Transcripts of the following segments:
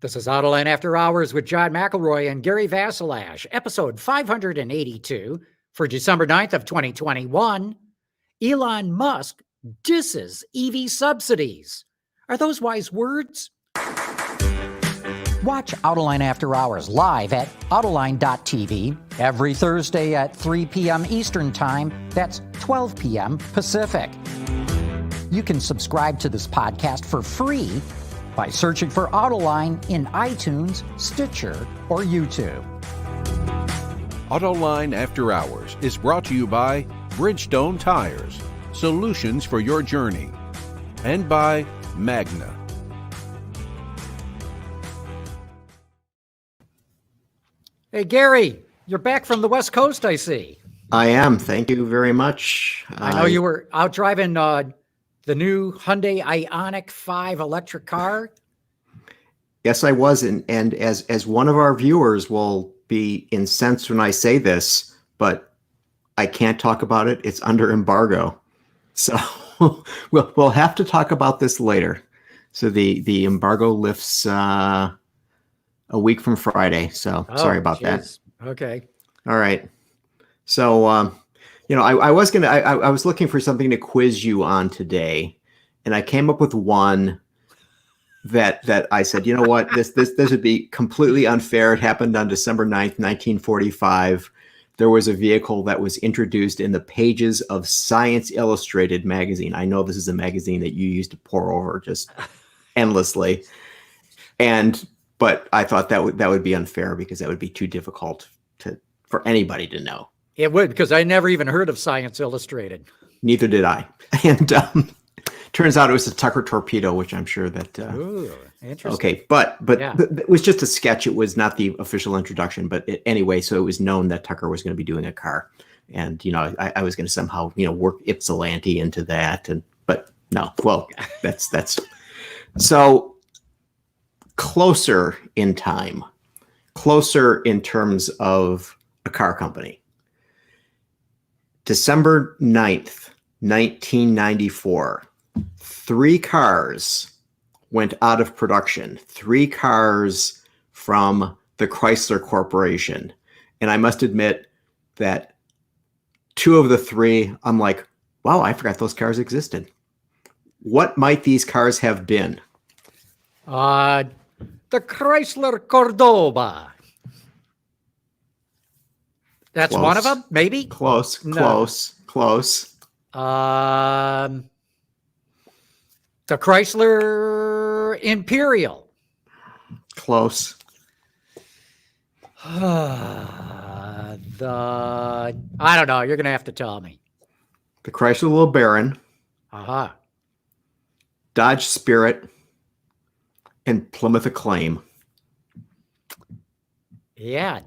This is Autoline After Hours with John McElroy and Gary Vasilash, episode 582 for December 9th of 2021. Elon Musk disses EV subsidies. Are those wise words? Watch Autoline After Hours live at Autoline.tv every Thursday at 3 p.m. Eastern Time. That's 12 p.m. Pacific. You can subscribe to this podcast for free by searching for Autoline in iTunes, Stitcher, or YouTube. Autoline After Hours is brought to you by Bridgestone Tires, solutions for your journey, and by Magna. Hey, Gary, you're back from the West Coast, I see. I am. Thank you very much. I know you were out driving the new Hyundai Ioniq 5 electric car. Yes, I was. And as one of our viewers will be incensed when I say this, but I can't talk about it. It's under embargo. So we'll have to talk about this later. So the embargo lifts a week from Friday. So sorry about that. Okay. All right. So, I was looking for something to quiz you on today, and I came up with one that I said, you know what, this would be completely unfair. It happened on December 9th, 1945. There was a vehicle that was introduced in the pages of Science Illustrated magazine. I know this is a magazine that you used to pore over just endlessly. But I thought that would be unfair because that would be too difficult for anybody to know. It would, because I never even heard of Science Illustrated. Neither did I. And turns out it was a Tucker torpedo, which I'm sure that. Ooh, interesting. Okay, but yeah. It was just a sketch. It was not the official introduction. But anyway, so it was known that Tucker was going to be doing a car, and I was going to somehow work Ypsilanti into that, but no. Well, that's so closer in time, closer in terms of a car company. December 9th, 1994, 3 cars went out of production. 3 cars from the Chrysler Corporation. And I must admit that 2 of the 3, I'm like, wow, I forgot those cars existed. What might these cars have been? The Chrysler Cordoba. That's Close. one of them, maybe? Close. The Chrysler Imperial. Close. I don't know. You're going to have to tell me. The Chrysler LeBaron, Aha. Dodge Spirit, and Plymouth Acclaim. Yeah.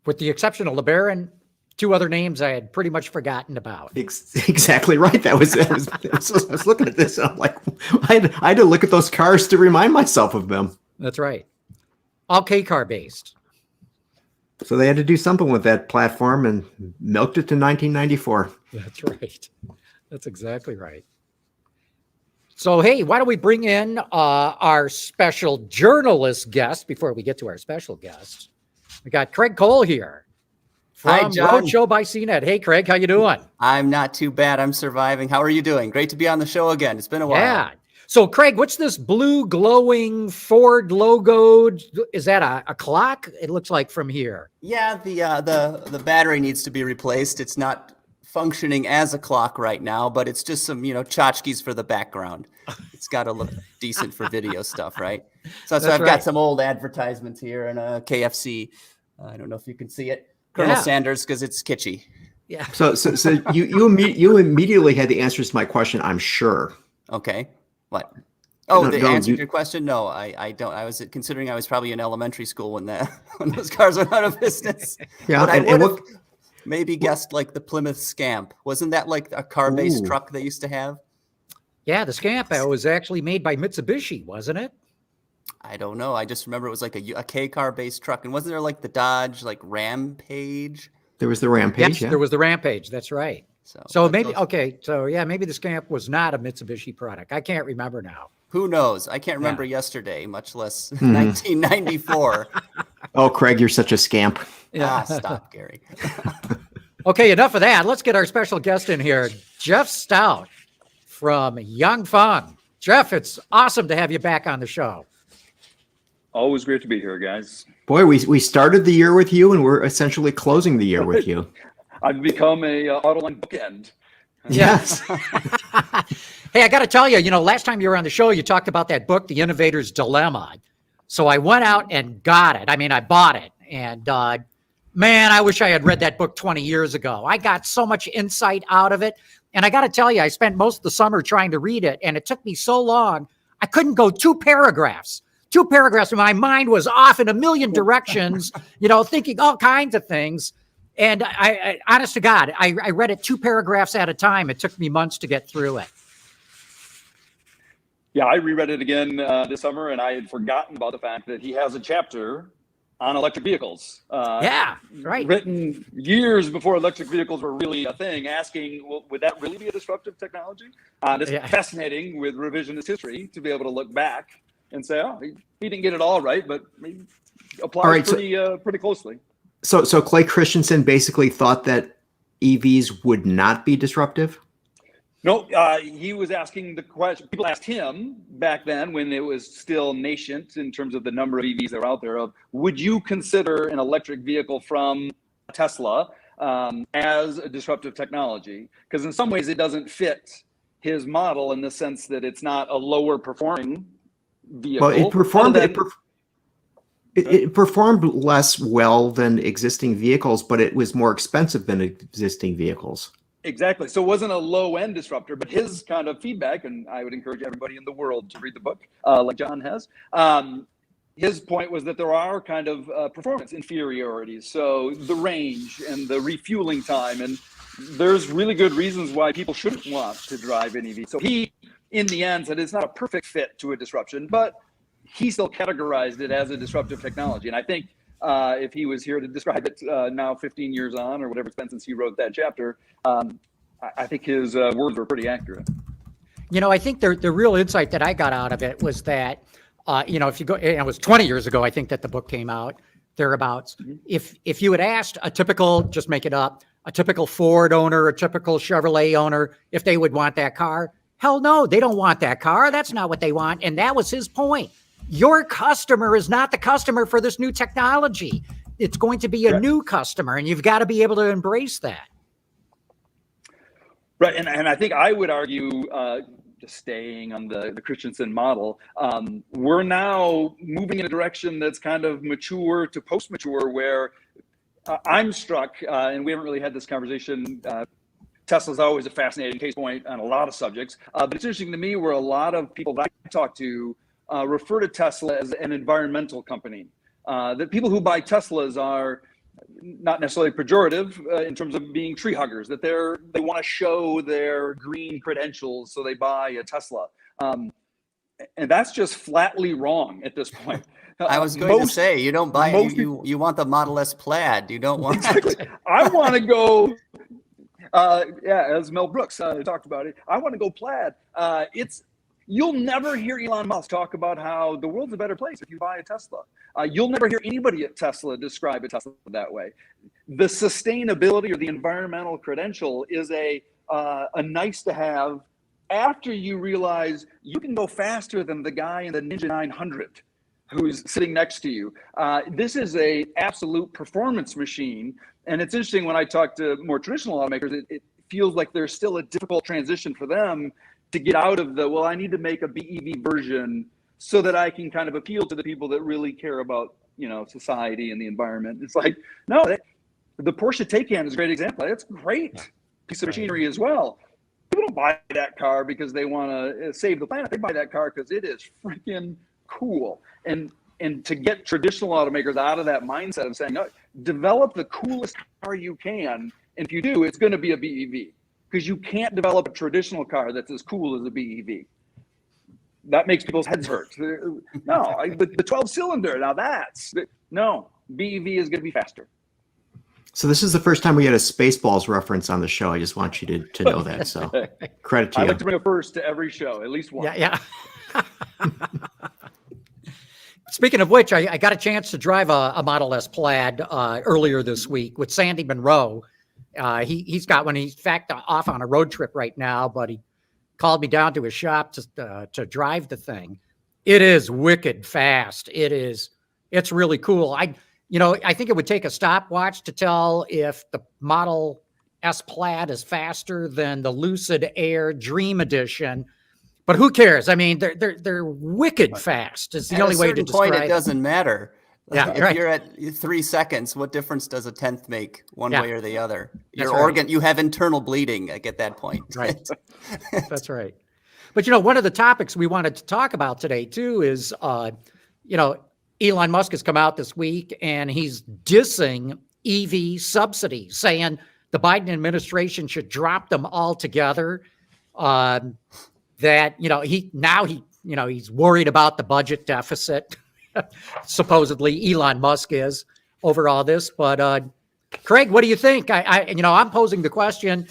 With the exception of LeBaron, 2 other names I had pretty much forgotten about. Exactly right. I was looking at this and I'm like, I had to look at those cars to remind myself of them. That's right. All K-car based. So they had to do something with that platform and milked it to 1994. That's right. That's exactly right. So, hey, why don't we bring in our special journalist guest before we get to our special guest? We got Craig Cole here from Roadshow by CNET. Hey, Craig, how you doing? I'm not too bad. I'm surviving. How are you doing? Great to be on the show again. It's been a while. Yeah. So, Craig, what's this blue glowing Ford logo? Is that a clock? It looks like from here. Yeah, the battery needs to be replaced. It's not functioning as a clock right now, but it's just some tchotchkes for the background. It's got to look decent for video stuff, right? So I've got some old advertisements here and a KFC. I don't know if you can see it. Colonel Sanders, because it's kitschy. Yeah. So you immediately had the answers to my question, I'm sure. Okay. What? Oh, the answer to your question? No, I don't. I was considering I was probably in elementary school when those cars went out of business. Yeah, but I would have maybe guessed like the Plymouth Scamp. Wasn't that like a car-based truck they used to have? Yeah, the Scamp was actually made by Mitsubishi, wasn't it? I don't know. I just remember it was like a K-car based truck. And wasn't there like the Dodge like Rampage? There was the Rampage. Yes, yeah. There was the Rampage. That's right. So maybe, okay. So yeah, maybe the Scamp was not a Mitsubishi product. I can't remember now. Who knows? I can't remember yesterday, much less 1994. Oh, Craig, you're such a scamp. Stop, Gary. Okay, enough of that. Let's get our special guest in here, Jeff Stout from Yanfeng. Jeff, it's awesome to have you back on the show. Always great to be here, guys. Boy, we started the year with you, and we're essentially closing the year with you. I've become a Autoline bookend. Yes. Hey, I got to tell you, last time you were on the show, you talked about that book, The Innovators Dilemma. So I went out and got it. I mean, I bought it. And man, I wish I had read that book 20 years ago. I got so much insight out of it. And I got to tell you, I spent most of the summer trying to read it. And it took me so long, I couldn't go two paragraphs. And my mind was off in a million directions, thinking all kinds of things. And I honest to God, I read it 2 paragraphs at a time. It took me months to get through it. Yeah, I reread it again this summer, and I had forgotten about the fact that he has a chapter on electric vehicles. Right. Written years before electric vehicles were really a thing, asking, well, would that really be a disruptive technology? It's fascinating with revisionist history to be able to look back and say, oh, he didn't get it all right, but he applies pretty closely. So Clay Christensen basically thought that EVs would not be disruptive? No, he was asking the question. People asked him back then when it was still nascent in terms of the number of EVs that were out there of, would you consider an electric vehicle from Tesla as a disruptive technology? Because in some ways it doesn't fit his model in the sense that it's not a lower performing vehicle. Well, it performed less well than existing vehicles, but it was more expensive than existing vehicles. Exactly. So it wasn't a low-end disruptor, but his kind of feedback, and I would encourage everybody in the world to read the book, like John has, his point was that there are kind of performance inferiorities. So the range and the refueling time, and there's really good reasons why people shouldn't want to drive an EV. So he, in the end, said it's not a perfect fit to a disruption, but he still categorized it as a disruptive technology. And I think if he was here to describe it now 15 years on, or whatever it's been since he wrote that chapter, I think his words were pretty accurate. I think the real insight that I got out of it was that, if you go, it was 20 years ago, I think that the book came out, thereabouts. Mm-hmm. If you had asked a typical, just make it up, a typical Ford owner, a typical Chevrolet owner, if they would want that car, hell no, they don't want that car. That's not what they want. And that was his point. Your customer is not the customer for this new technology. It's going to be a new customer, and you've got to be able to embrace that. Right, and I think I would argue, just staying on the Christensen model, we're now moving in a direction that's kind of mature to post-mature, where I'm struck, and we haven't really had this conversation. Tesla's always a fascinating case point on a lot of subjects, but it's interesting to me where a lot of people that I talk to refer to Tesla as an environmental company. That people who buy Teslas are not necessarily pejorative in terms of being tree huggers, that they want to show their green credentials, so they buy a Tesla. And that's just flatly wrong at this point. I was going to say, you don't buy you want the Model S Plaid. You don't want exactly. I want to go as Mel Brooks talked about it, I want to go plaid. You'll never hear Elon Musk talk about how the world's a better place if you buy a Tesla. You'll never hear anybody at Tesla describe a Tesla that way. The sustainability or the environmental credential is a nice to have after you realize you can go faster than the guy in the Ninja 900 who's sitting next to you. This is a absolute performance machine. And it's interesting when I talk to more traditional automakers, it feels like there's still a difficult transition for them to get out of I need to make a BEV version so that I can kind of appeal to the people that really care about, society and the environment. It's like, no, the Porsche Taycan is a great example. It's a great piece of machinery as well. People don't buy that car because they want to save the planet. They buy that car because it is freaking cool. And to get traditional automakers out of that mindset of saying, no, develop the coolest car you can. And if you do, it's going to be a BEV. Because you can't develop a traditional car that's as cool as a BEV. That makes people's heads hurt. No, the 12-cylinder, now BEV is going to be faster. So this is the first time we had a Spaceballs reference on the show. I just want you to know that. So credit to you. I like to bring a first to every show, at least one. Yeah. Speaking of which, I got a chance to drive a Model S Plaid earlier this week with Sandy Monroe. He's got one. He's in fact off on a road trip right now, but he called me down to his shop to drive the thing. It is wicked fast. It's really cool. I think it would take a stopwatch to tell if the Model S Plaid is faster than the Lucid Air Dream Edition. But who cares? I mean, they're wicked fast. It's the only way to describe it. It doesn't matter. Yeah, if you're at 3 seconds, what difference does a tenth make one way or the other? Your organ, you have internal bleeding at that point. Right. That's right. But one of the topics we wanted to talk about today too is, Elon Musk has come out this week and he's dissing EV subsidies, saying the Biden administration should drop them altogether. That he's worried about the budget deficit. Supposedly Elon Musk is over all this, but Craig, what do you think? I'm posing the question: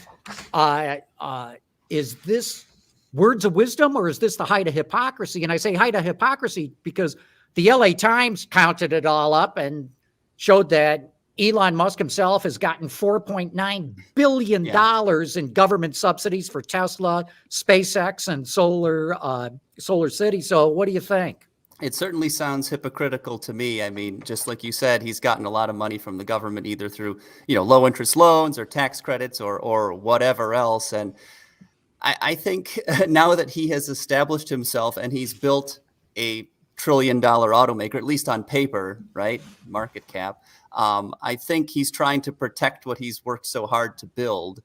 is this words of wisdom or is this the height of hypocrisy? And I say height of hypocrisy because the LA Times counted it all up and showed that Elon Musk himself has gotten $4.9 billion in government subsidies for Tesla, SpaceX, and Solar City. So what do you think? It certainly sounds hypocritical to me. I mean, just like you said, he's gotten a lot of money from the government, either through, low interest loans or tax credits or whatever else. And I think now that he has established himself and he's built a $1 trillion automaker, at least on paper, right? Market cap. I think he's trying to protect what he's worked so hard to build.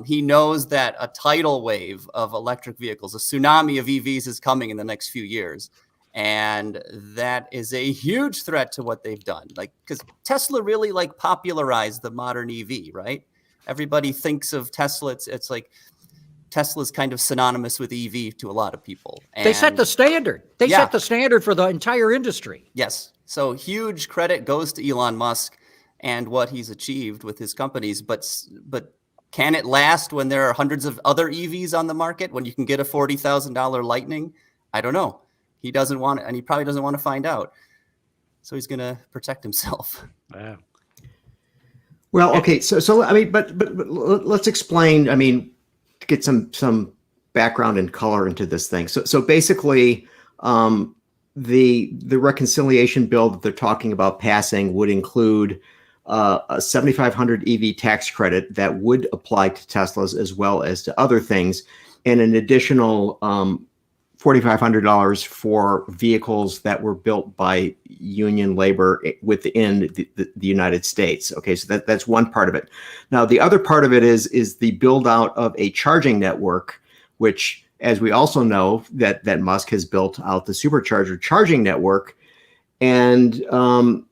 He knows that a tidal wave of electric vehicles, a tsunami of EVs is coming in the next few years. And that is a huge threat to what they've done. Because Tesla really popularized the modern EV, right? Everybody thinks of Tesla. It's like Tesla's kind of synonymous with EV to a lot of people. And they set the standard. They set the standard for the entire industry. Yes. So huge credit goes to Elon Musk and what he's achieved with his companies. But can it last when there are hundreds of other EVs on the market, when you can get a $40,000 Lightning? I don't know. He doesn't want it, and he probably doesn't want to find out. So he's going to protect himself. Wow. Well, okay. So I mean, but let's explain. I mean, to get some background and color into this thing. So basically, the reconciliation bill that they're talking about passing would include a 7,500 EV tax credit that would apply to Teslas as well as to other things, and an additional $4,500 for vehicles that were built by union labor within the United States. Okay, so that's one part of it. Now, the other part of it is the build out of a charging network, which, as we also know, that Musk has built out the supercharger charging network. And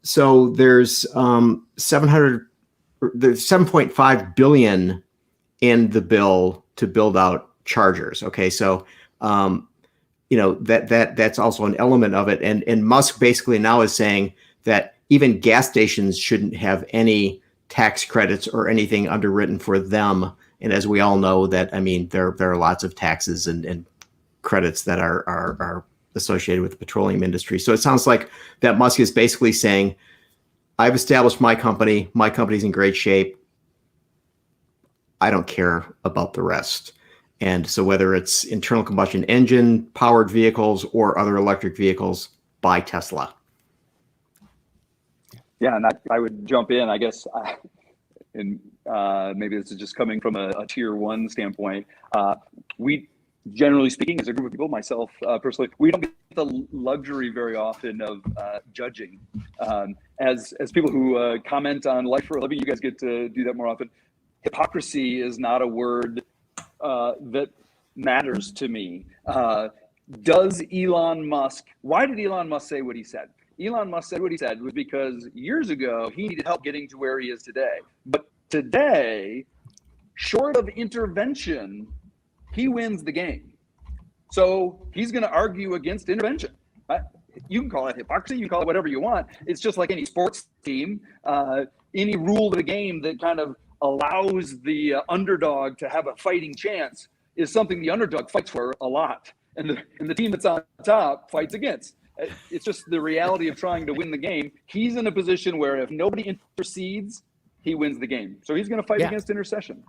so there's $7.5 billion in the bill to build out chargers. Okay, so that's also an element of it. And Musk basically now is saying that even gas stations shouldn't have any tax credits or anything underwritten for them. And as we all know, that, I mean, there are lots of taxes and credits that are associated with the petroleum industry. So it sounds like that Musk is basically saying, I've established my company's in great shape. I don't care about the rest. And so whether it's internal combustion engine powered vehicles or other electric vehicles, buy Tesla. Yeah, and I would jump in, I guess, and maybe this is just coming from a tier one standpoint. We, generally speaking, as a group of people, myself personally, we don't get the luxury very often of judging. As people who comment on life for a living, you guys get to do that more often. Hypocrisy is not a word that matters to me. Does Elon Musk, why did Elon Musk say what he said? Elon Musk said what he said was because years ago, he needed help getting to where he is today. But today, short of intervention, he wins the game. So he's going to argue against intervention. You can call it hypocrisy, you can call it whatever you want. It's just like any sports team, any rule of the game that kind of allows the underdog to have a fighting chance is something the underdog fights for a lot. and the team that's on top fights against. It's just the reality of trying to win the game. He's in a position where if nobody intercedes, he wins the game. So he's going to fight against intercession.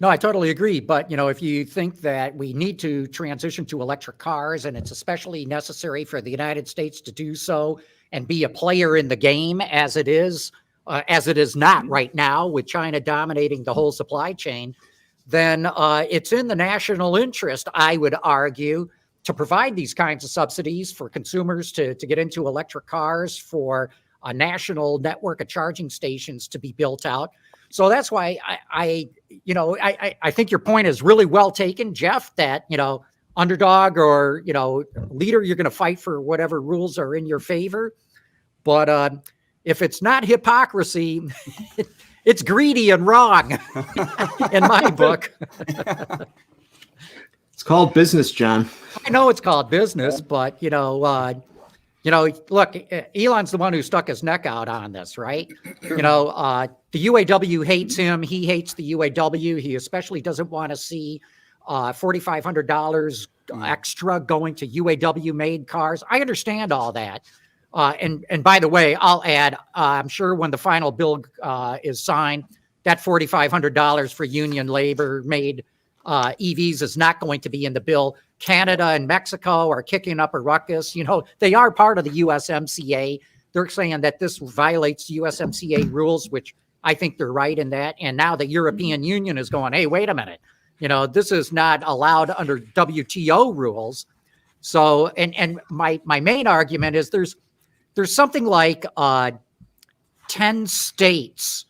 No, I totally agree. But, if you think that we need to transition to electric cars, and it's especially necessary for the United States to do so and be a player in the game as it is not right now with China dominating the whole supply chain, then it's in the national interest, I would argue, to provide these kinds of subsidies for consumers to get into electric cars, for a national network of charging stations to be built out. So that's why I think your point is really well taken, Jeff, that, underdog or, leader, you're going to fight for whatever rules are in your favor. But if it's not hypocrisy, it's greedy and wrong in my book. It's called business, John. I know it's called business, but, look, Elon's the one who stuck his neck out on this, right? The UAW hates him. He hates the UAW. He especially doesn't want to see $4,500 extra going to UAW-made cars. I understand all that. And by the way, I'll add, I'm sure when the final bill is signed, that $4,500 for union labor-made EVs is not going to be in the bill. Canada and Mexico are kicking up a ruckus. They are part of the USMCA. They're saying that this violates USMCA rules, which I think they're right in that. And now the European Union is going, hey, wait a minute. This is not allowed under WTO rules. So, and my main argument is there's something like 10 states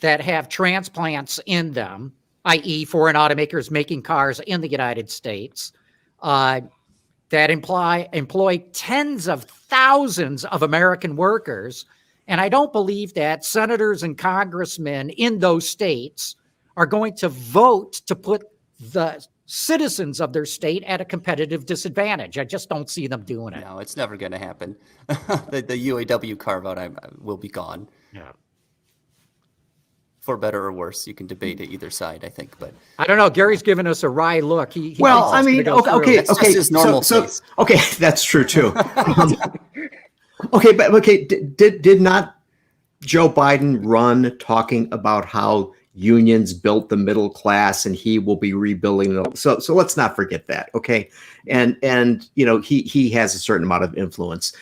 that have transplants in them, i.e. foreign automakers making cars in the United States, that employ tens of thousands of American workers. And I don't believe that senators and congressmen in those states are going to vote to put the citizens of their state at a competitive disadvantage. I just don't see them doing it. No, it's never going to happen. The UAW carve-out will be gone. Yeah. For better or worse, you can debate it either side, I think. But I don't know. Gary's giving us a wry look. He Okay. That's just his normal face. Okay, that's true too. Did not Joe Biden run talking about how unions built the middle class and he will be rebuilding it? So let's not forget that. Okay, and he has a certain amount of influence.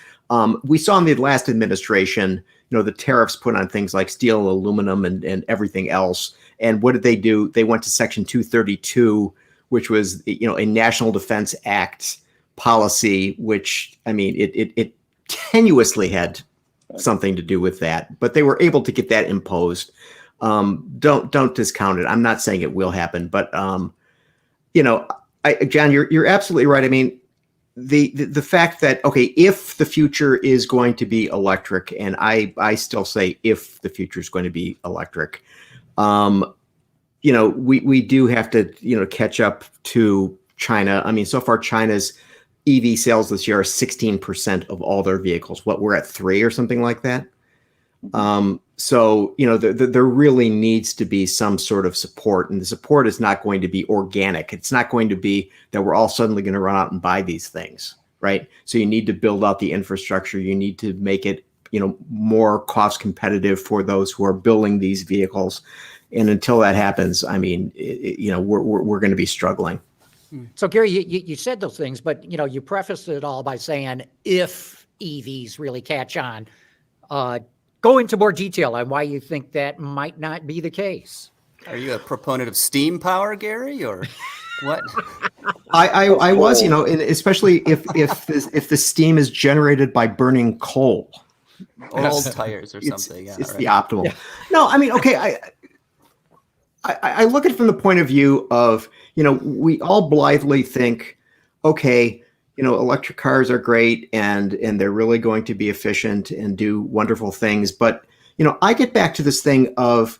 We saw in the last administration, the tariffs put on things like steel and aluminum and everything else. And what did they do? They went to Section 232, which was, a National Defense Act policy, which, it tenuously had something to do with that, but they were able to get that imposed. Don't discount it. I'm not saying it will happen, but, John, you're absolutely right. The fact that, if the future is going to be electric, and I still say if the future is going to be electric, we do have to, catch up to China. So far China's EV sales this year are 16% of all their vehicles. We're at 3 or something like that. So, there really needs to be some sort of support, and the support is not going to be organic. It's not going to be that we're all suddenly going to run out and buy these things, right? So you need to build out the infrastructure. You need to make it, more cost competitive for those who are building these vehicles. And until that happens, we're going to be struggling. So Gary, you said those things, but, you prefaced it all by saying if EVs really catch on. Go into more detail on why you think that might not be the case. Are you a proponent of steam power, Gary, or what? I was, and especially if the steam is generated by burning coal, or old tires or something. It's right. The optimal. Yeah. No, okay. I look at it from the point of view of, we all blithely think, okay, electric cars are great and they're really going to be efficient and do wonderful things. But, I get back to this thing of,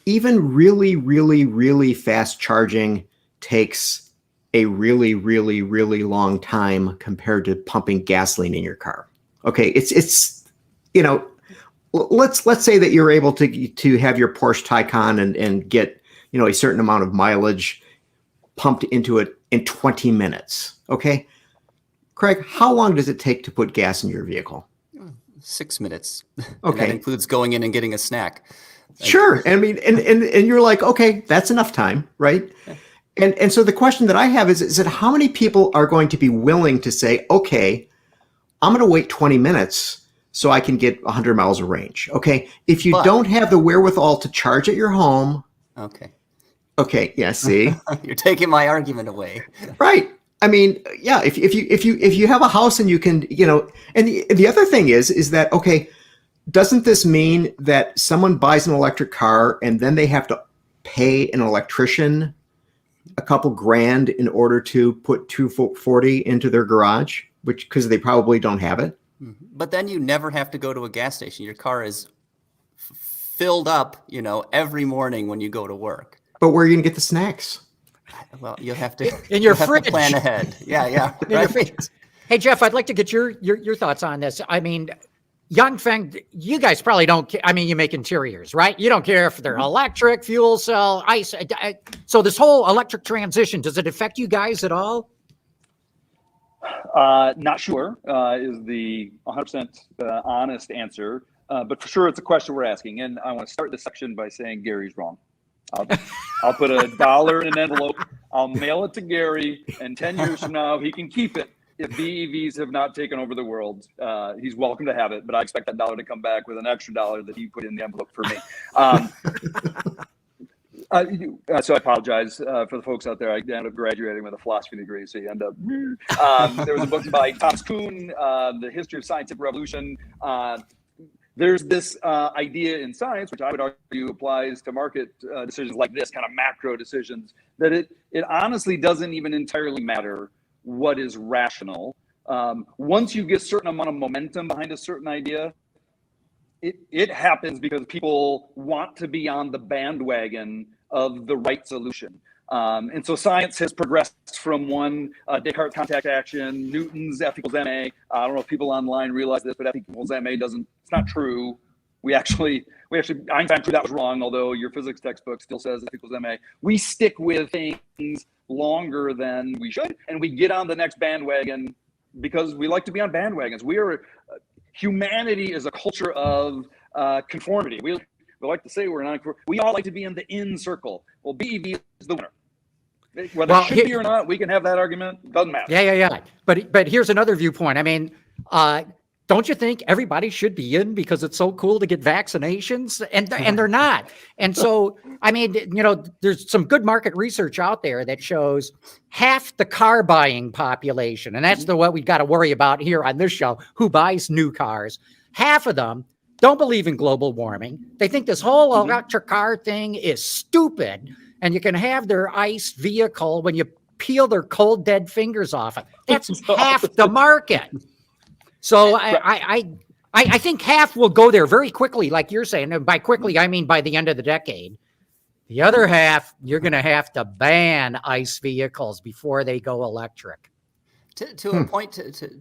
even really, really, really fast charging takes a really, really, really long time compared to pumping gasoline in your car. Okay. It's let's say that you're able to have your Porsche Taycan and get, a certain amount of mileage pumped into it in 20 minutes. Okay. Craig, how long does it take to put gas in your vehicle? 6 minutes. Okay. And that includes going in and getting a snack. Sure. I mean, and you're like, okay, that's enough time, right? Yeah. And so the question that I have is that how many people are going to be willing to say, okay, I'm going to wait 20 minutes so I can get 100 miles of range. Okay. If you don't have the wherewithal to charge at your home. Okay. Okay. Yeah. See, you're taking my argument away. Right. I mean, yeah. If you have a house and you can, and the other thing is that, okay, doesn't this mean that someone buys an electric car and then they have to pay an electrician a couple grand in order to put 240 into their garage, because they probably don't have it? But then you never have to go to a gas station. Your car is filled up, every morning when you go to work. But where are you going to get the snacks? Well, you'll have to in your fridge. Plan ahead. Yeah. Right? Hey, Jeff, I'd like to get your thoughts on this. I mean, Yanfeng, you guys probably don't. I mean, you make interiors, right? You don't care if they're electric, fuel cell, ICE. So this whole electric transition, does it affect you guys at all? Not sure is the 100% honest answer, but for sure it's a question we're asking. And I want to start this section by saying Gary's wrong. I'll put $1 in an envelope. I'll mail it to Gary, and 10 years from now he can keep it. If BEVs have not taken over the world, he's welcome to have it, but I expect that $1 to come back with an extra $1 that he put in the envelope for me. So I apologize for the folks out there. I ended up graduating with a philosophy degree, so you end up. There was a book by Thomas Kuhn, The History of Scientific Revolution. There's this idea in science, which I would argue applies to market decisions like this, kind of macro decisions, that it honestly doesn't even entirely matter what is rational. Once you get a certain amount of momentum behind a certain idea, it happens because people want to be on the bandwagon of the right solution. And so science has progressed from one Descartes contact action, Newton's F equals ma. I don't know if people online realize this, but F equals ma it's not true. We actually Einstein proved that was wrong, although your physics textbook still says F equals ma. We stick with things longer than we should, and we get on the next bandwagon because we like to be on bandwagons. Humanity is a culture of conformity. We like to say we all like to be in the in circle. Well, BEV is the winner. Whether it should be or not, we can have that argument. Doesn't matter. Yeah. But here's another viewpoint. I mean, don't you think everybody should be in because it's so cool to get vaccinations? And they're not. And so, I mean, there's some good market research out there that shows half the car buying population, and that's what we got to worry about here on this show, who buys new cars. Half of them don't believe in global warming. They think this whole electric car thing is stupid, and you can have their ICE vehicle when you peel their cold, dead fingers off it. That's half the market. So I think half will go there very quickly, like you're saying. And by quickly, I mean by the end of the decade. The other half, you're going to have to ban ICE vehicles before they go electric. To a point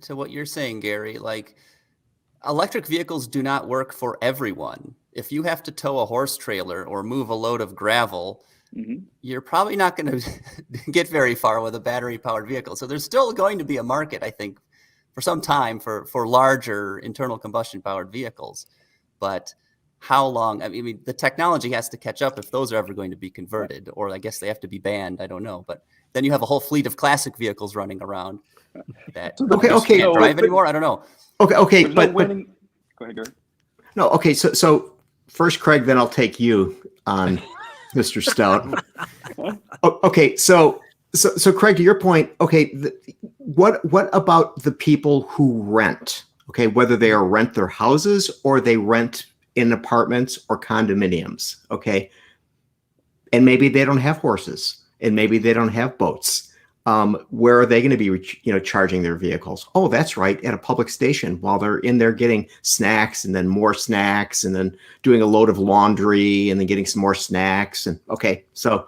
to what you're saying, Gary, like electric vehicles do not work for everyone. If you have to tow a horse trailer or move a load of gravel, you're probably not going to get very far with a battery-powered vehicle. So there's still going to be a market, I think, for some time for larger internal combustion-powered vehicles. But how long? I mean, the technology has to catch up if those are ever going to be converted, or I guess they have to be banned. I don't know. But then you have a whole fleet of classic vehicles running around that can't drive anymore. I don't know. Okay, but go ahead, Gary. No, okay. So first, Craig, then I'll take you on, Mr. Stout. Okay, so Craig, to your point, okay, what about the people who rent? Okay, whether they rent their houses or they rent in apartments or condominiums. Okay, and maybe they don't have horses, and maybe they don't have boats. Where are they going to be, charging their vehicles? Oh, that's right, at a public station while they're in there getting snacks and then more snacks and then doing a load of laundry and then getting some more snacks. And okay, so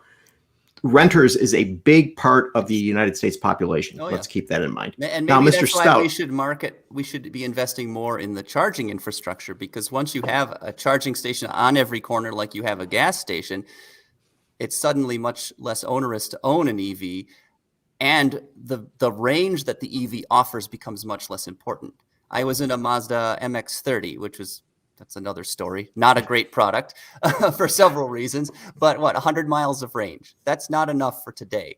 renters is a big part of the United States population. Oh, yeah. Let's keep that in mind. And now, maybe Mr. that's Stout, why we should be investing more in the charging infrastructure, because once you have a charging station on every corner like you have a gas station, it's suddenly much less onerous to own an EV, and the range that the EV offers becomes much less important. I was in a Mazda MX-30, that's another story. Not a great product for several reasons, but 100 miles of range. That's not enough for today.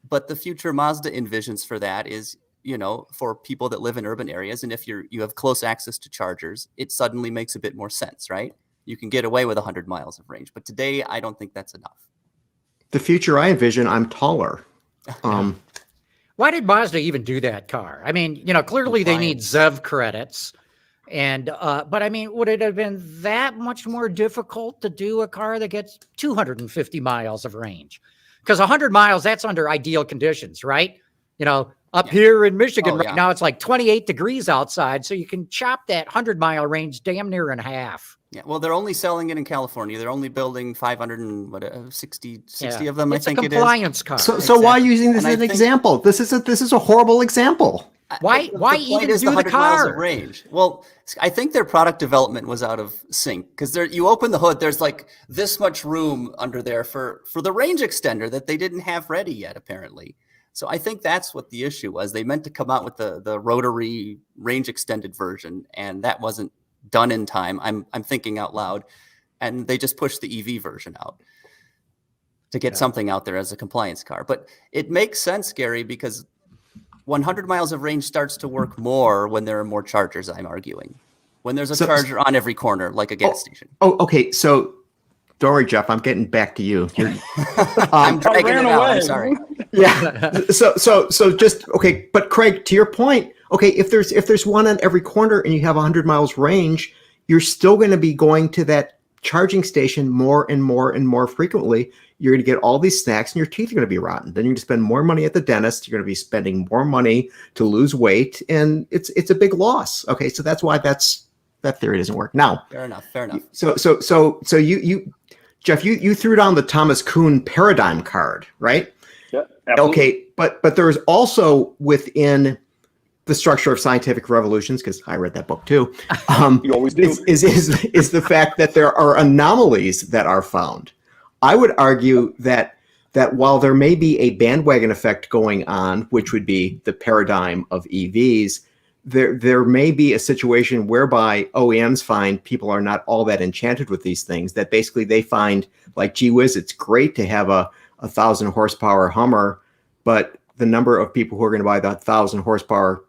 But the future Mazda envisions for that is, for people that live in urban areas, and if you have close access to chargers, it suddenly makes a bit more sense, right? You can get away with 100 miles of range. But today, I don't think that's enough. The future I envision, I'm taller. Why did Mazda even do that car? I mean, clearly they need ZEV credits. And, but I mean, would it have been that much more difficult to do a car that gets 250 miles of range? Because 100 miles, that's under ideal conditions, right? Here in Michigan right now, it's like 28 degrees outside. So you can chop that 100-mile range damn near in half. Yeah, well, they're only selling it in California. They're only building 560 of them, it's I think it is. It's a compliance car. So why are you using this as an example? This is a horrible example. Why even do the car? Range. Well, I think their product development was out of sync because you open the hood, there's like this much room under there for the range extender that they didn't have ready yet, apparently. So I think that's what the issue was. They meant to come out with the rotary range extended version, and that wasn't done in time. I'm thinking out loud, and they just pushed the EV version out to get something out there as a compliance car. But it makes sense, Gary, because 100 miles of range starts to work more when there are more chargers, I'm arguing. When there's a charger on every corner, like a gas station. Oh, okay. So don't worry, Jeff, I'm getting back to you. I'm dragging it out. I'm sorry. Yeah. So just, okay. But Craig, to your point, okay, if there's one on every corner and you have 100 miles range, you're still going to be going to that charging station more and more and more frequently. You're going to get all these snacks and your teeth are going to be rotten. Then you're going to spend more money at the dentist. You're going to be spending more money to lose weight. And it's a big loss. Okay. So that's why that theory doesn't work. Now, fair enough. So you Jeff, you threw down the Thomas Kuhn paradigm card, right? Yeah. Absolutely. Okay. But there's also within the structure of scientific revolutions, because I read that book too. You always do. Is the fact that there are anomalies that are found. I would argue that while there may be a bandwagon effect going on, which would be the paradigm of EVs, there may be a situation whereby OEMs find people are not all that enchanted with these things, that basically they find like, gee whiz, it's great to have a 1,000 horsepower Hummer, but the number of people who are going to buy the 1,000 horsepower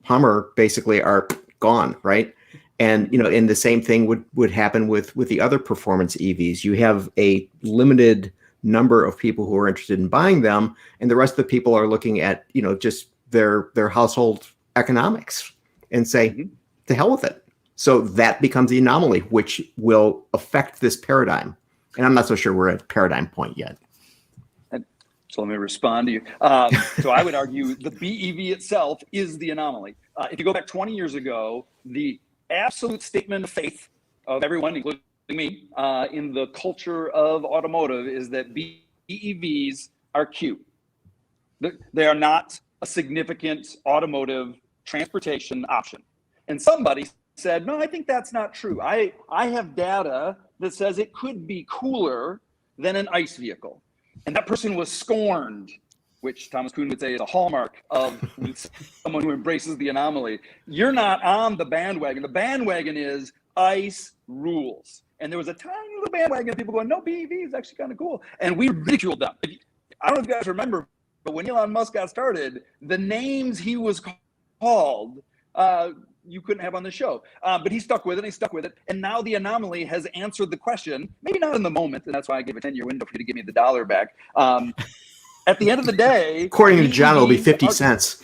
Hummer basically are gone, right? And and the same thing would happen with the other performance EVs. You have a limited number of people who are interested in buying them, and the rest of the people are looking at just their household economics and say, to hell with it. So that becomes the anomaly, which will affect this paradigm. And I'm not so sure we're at paradigm point yet. So let me respond to you. So I would argue the BEV itself is the anomaly. If you go back 20 years ago, the absolute statement of faith of everyone, including me, in the culture of automotive is that BEVs are cute. They are not a significant automotive transportation option. And somebody said, no, I think that's not true. I have data that says it could be cooler than an ICE vehicle. And that person was scorned, which Thomas Kuhn would say is a hallmark of someone who embraces the anomaly. You're not on the bandwagon. The bandwagon is ICE rules. And there was a tiny little bandwagon of people going, no, BEV is actually kind of cool. And we ridiculed them. I don't know if you guys remember, but when Elon Musk got started, the names he was called, you couldn't have on the show. But he stuck with it. And now the anomaly has answered the question, maybe not in the moment, and that's why I gave a 10-year window for you to give me the dollar back. At the end of the day, according to John, it'll be 50 cents.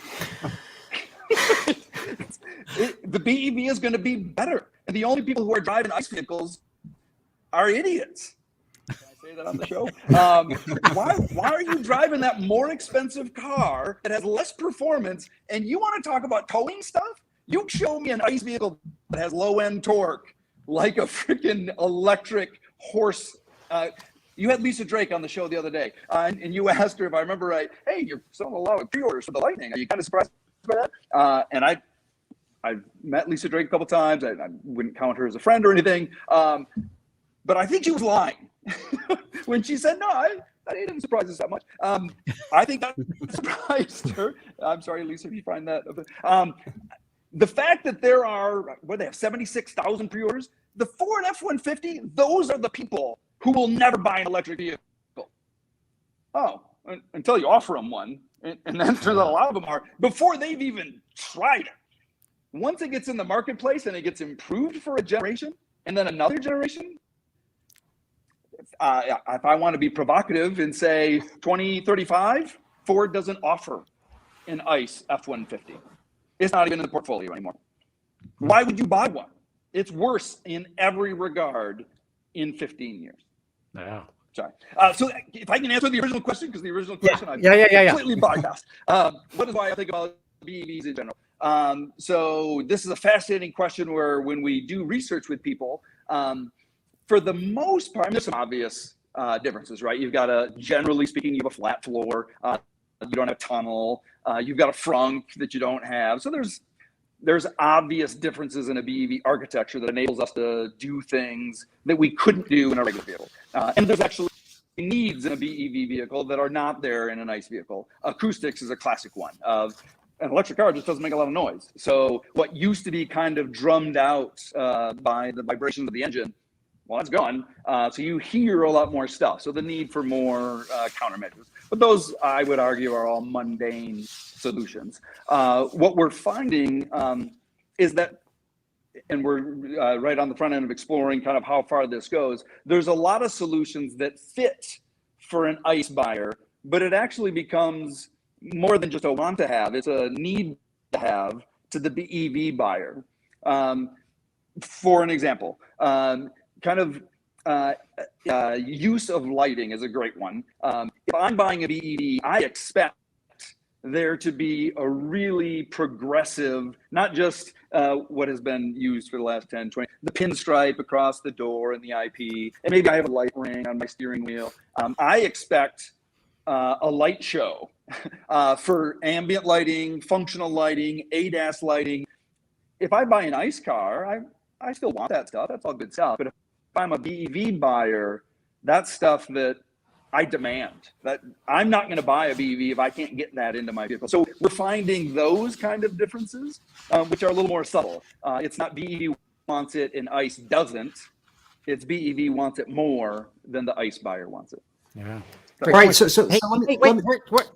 The BEV is going to be better. And the only people who are driving ICE vehicles are idiots. Can I say that on the show? Why are you driving that more expensive car that has less performance and you want to talk about towing stuff? You show me an ICE vehicle that has low-end torque, like a freaking electric horse. You had Lisa Drake on the show the other day, and you asked her, if I remember right, hey, you're selling a lot of pre-orders for the Lightning. Are you kind of surprised by that? And I've met Lisa Drake a couple times. I wouldn't count her as a friend or anything, but I think she was lying. when she said no, that didn't surprise us that much. I think that surprised her. I'm sorry, Lisa, if you find that. The fact that there are, they have 76,000 pre-orders. The Ford F-150, those are the people who will never buy an electric vehicle. Oh, until you offer them one. And then turns out a lot of them are, before they've even tried it. Once it gets in the marketplace and it gets improved for a generation and then another generation, if I want to be provocative and say 2035, Ford doesn't offer an ICE F-150. It's not even in the portfolio anymore. Why would you buy one? It's worse in every regard in 15 years. Yeah. Sorry. So if I can answer the original question, because the original question I completely bypassed. What is why I think about BEVs in general? So this is a fascinating question where when we do research with people, for the most part, there's some obvious differences, right? You've got generally speaking, you have a flat floor. You don't have a tunnel. You've got a frunk that you don't have. So there's obvious differences in a BEV architecture that enables us to do things that we couldn't do in a regular vehicle. And there's actually needs in a BEV vehicle that are not there in an ICE vehicle. Acoustics is a classic one. An electric car just doesn't make a lot of noise. So what used to be kind of drummed out by the vibrations of the engine, well, it's gone. So you hear a lot more stuff. So the need for more countermeasures. But those, I would argue, are all mundane solutions. What we're finding is that, and we're right on the front end of exploring kind of how far this goes, there's a lot of solutions that fit for an ICE buyer, but it actually becomes more than just a want to have. It's a need to have to the BEV buyer. For an example, use of lighting is a great one. If I'm buying a BEV, I expect there to be a really progressive, not just what has been used for the last 10, 20, the pinstripe across the door and the IP, and maybe I have a light ring on my steering wheel. I expect a light show for ambient lighting, functional lighting, ADAS lighting. If I buy an ICE car, I still want that stuff. That's all good stuff. But if I'm a BEV buyer, that's stuff that I demand. That I'm not going to buy a BEV if I can't get that into my vehicle. So we're finding those kind of differences, which are a little more subtle. It's not BEV wants it and ICE doesn't. It's BEV wants it more than the ICE buyer wants it. Yeah. Right. So Hey, let me, wait, quick.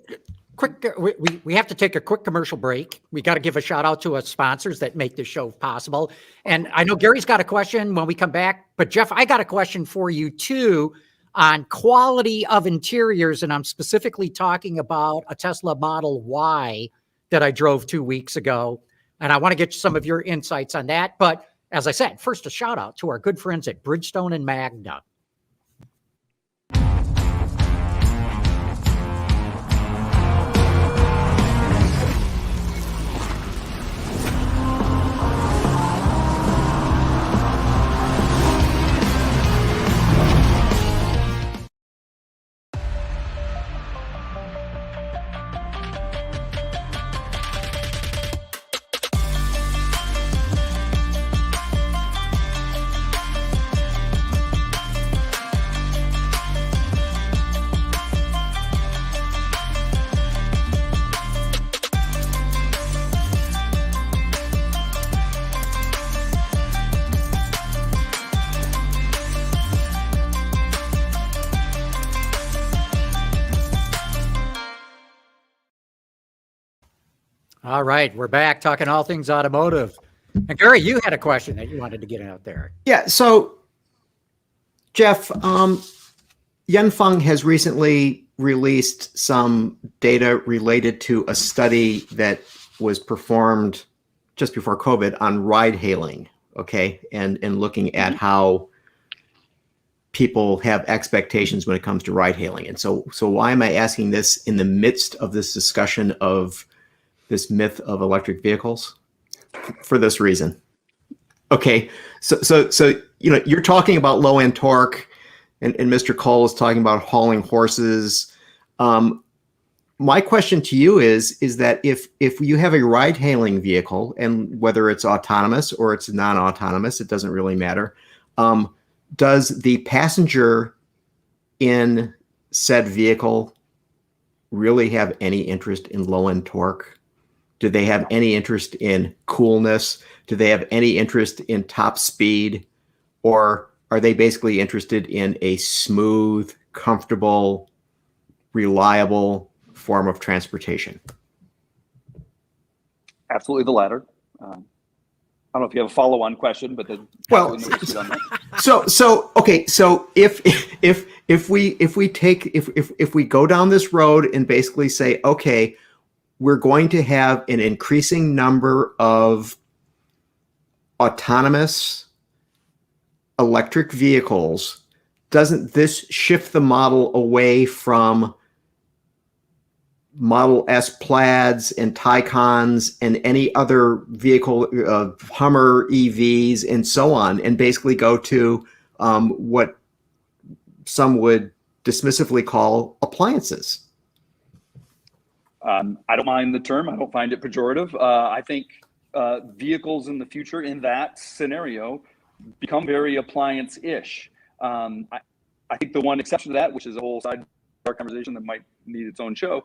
We have to take a quick commercial break. We got to give a shout out to our sponsors that make this show possible. And I know Gary's got a question when we come back, but Jeff, I got a question for you too on quality of interiors. And I'm specifically talking about a Tesla Model Y that I drove 2 weeks ago. And I want to get some of your insights on that. But as I said, first, a shout out to our good friends at Bridgestone and Magna. All right, we're back talking all things automotive. And Gary, you had a question that you wanted to get out there. yeah. So, Jeff, Yanfeng has recently released some data related to a study that was performed just before COVID on ride hailing. Okay, and looking at how people have expectations when it comes to ride hailing. And so why am I asking this in the midst of this discussion of this myth of electric vehicles? For this reason. Okay, so you're talking about low end torque, and Mr. Cole is talking about hauling horses. My question to you is that if you have a ride hailing vehicle, and whether it's autonomous or it's non-autonomous, it doesn't really matter. Does the passenger in said vehicle really have any interest in low-end torque? Do they have any interest in coolness? Do they have any interest in top speed? Or are they basically interested in a smooth, comfortable, reliable form of transportation? Absolutely the latter. I don't know if you have a follow-on question, but then well, okay. So if we go down this road and basically say, okay, we're going to have an increasing number of autonomous electric vehicles, doesn't this shift the model away from Model S Plaids and Taycans and any other vehicle, Hummer EVs and so on, and basically go to what some would dismissively call appliances? I don't mind the term. I don't find it pejorative. I think vehicles in the future in that scenario become very appliance-ish. I think the one exception to that, which is a whole sidebar conversation that might need its own show,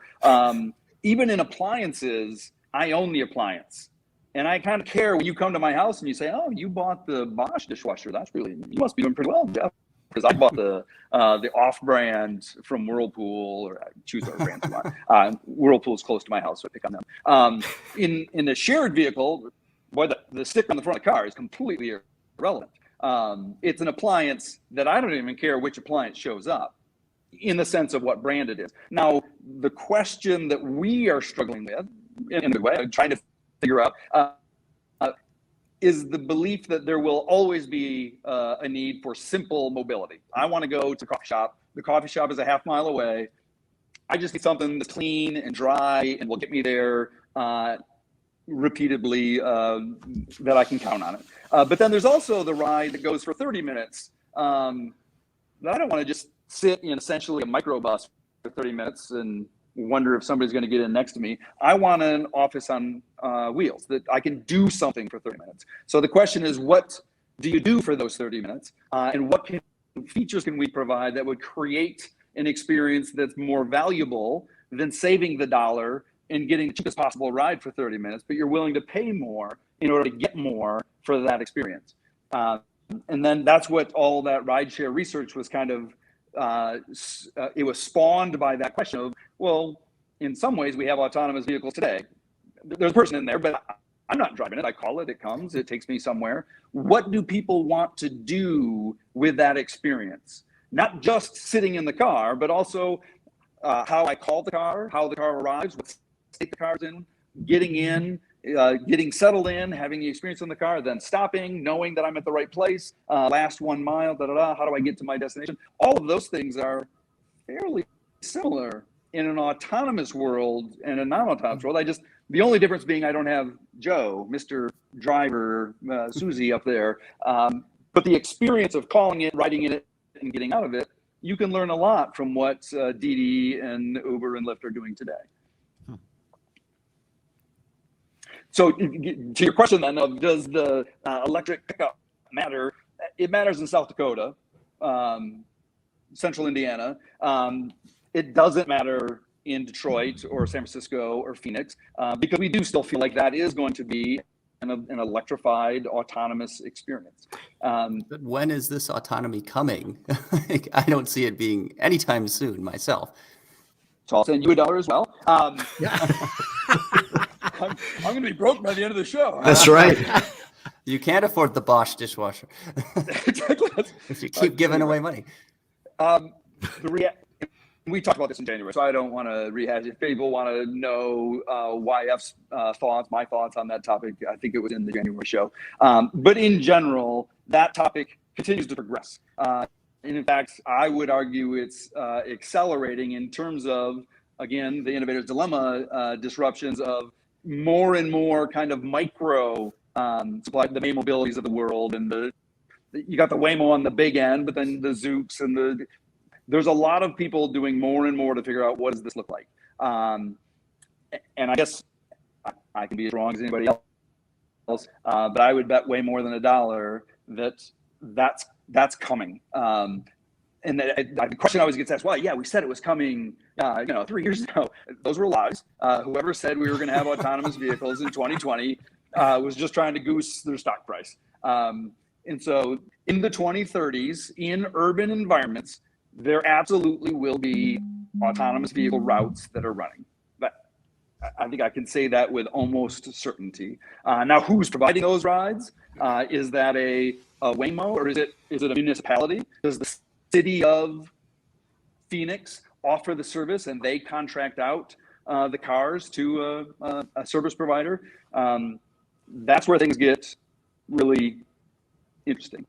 even in appliances, I own the appliance. And I kind of care when you come to my house and you say, oh, you bought the Bosch dishwasher. You must be doing pretty well, Jeff. Because I bought the off-brand from Whirlpool, or I choose our brand. Whirlpool is close to my house, so I pick on them. In a shared vehicle, boy, the sticker on the front of the car is completely irrelevant. It's an appliance that I don't even care which appliance shows up, in the sense of what brand it is. Now, the question that we are struggling with, in a good way, trying to figure out, is the belief that there will always be a need for simple mobility. I want to go to a coffee shop. The coffee shop is a half mile away. I just need something that's clean and dry and will get me there repeatedly, that I can count on it. But then there's also the ride that goes for 30 minutes. I don't want to just sit in essentially a microbus for 30 minutes and wonder if somebody's going to get in next to me. I want an office on wheels that I can do something for 30 minutes. So the question is, what do you do for those 30 minutes? And what features can we provide that would create an experience that's more valuable than saving the dollar and getting the cheapest possible ride for 30 minutes, but you're willing to pay more in order to get more for that experience. And then that's what all that rideshare research was kind of, it was spawned by that question of, well, in some ways we have autonomous vehicles today. There's a person in there, but I'm not driving it. I call it, it comes, it takes me somewhere. What do people want to do with that experience? Not just sitting in the car, but also how I call the car, how the car arrives, what state the car's in, getting in, getting settled in, having the experience in the car, then stopping, knowing that I'm at the right place, last 1 mile, how do I get to my destination? All of those things are fairly similar in an autonomous world and a non-autonomous world. The only difference being I don't have Joe, Mr. Driver, Susie up there. But the experience of calling it, writing in it, and getting out of it, you can learn a lot from what Didi and Uber and Lyft are doing today. So to your question then of does the electric pickup matter? It matters in South Dakota, Central Indiana. It doesn't matter in Detroit or San Francisco or Phoenix, because we do still feel like that is going to be an electrified autonomous experience. But when is this autonomy coming? I don't see it being anytime soon myself. So I'll send you $1 as well. I'm going to be broke by the end of the show. That's right. You can't afford the Bosch dishwasher if you keep giving away money. We talked about this in January, so I don't want to rehash it. If people want to know YF's thoughts, my thoughts on that topic, I think it was in the January show. But in general, that topic continues to progress. And in fact, I would argue it's accelerating in terms of, again, the Innovators Dilemma disruptions of more and more kind of micro supply, the May Mobilities of the world, and you got the Waymo on the big end, but then the Zooks and there's a lot of people doing more and more to figure out what does this look like. And I guess I can be as wrong as anybody else, but I would bet way more than $1 that's coming. the question always gets asked, well, yeah, we said it was coming, 3 years ago. Those were lies. Whoever said we were going to have autonomous vehicles in 2020 was just trying to goose their stock price. And so in the 2030s, in urban environments, there absolutely will be autonomous vehicle routes that are running. But I think I can say that with almost certainty. Now, who's providing those rides? Is that a Waymo, or is it a municipality? Does the city of Phoenix offer the service and they contract out the cars to a service provider? That's where things get really interesting.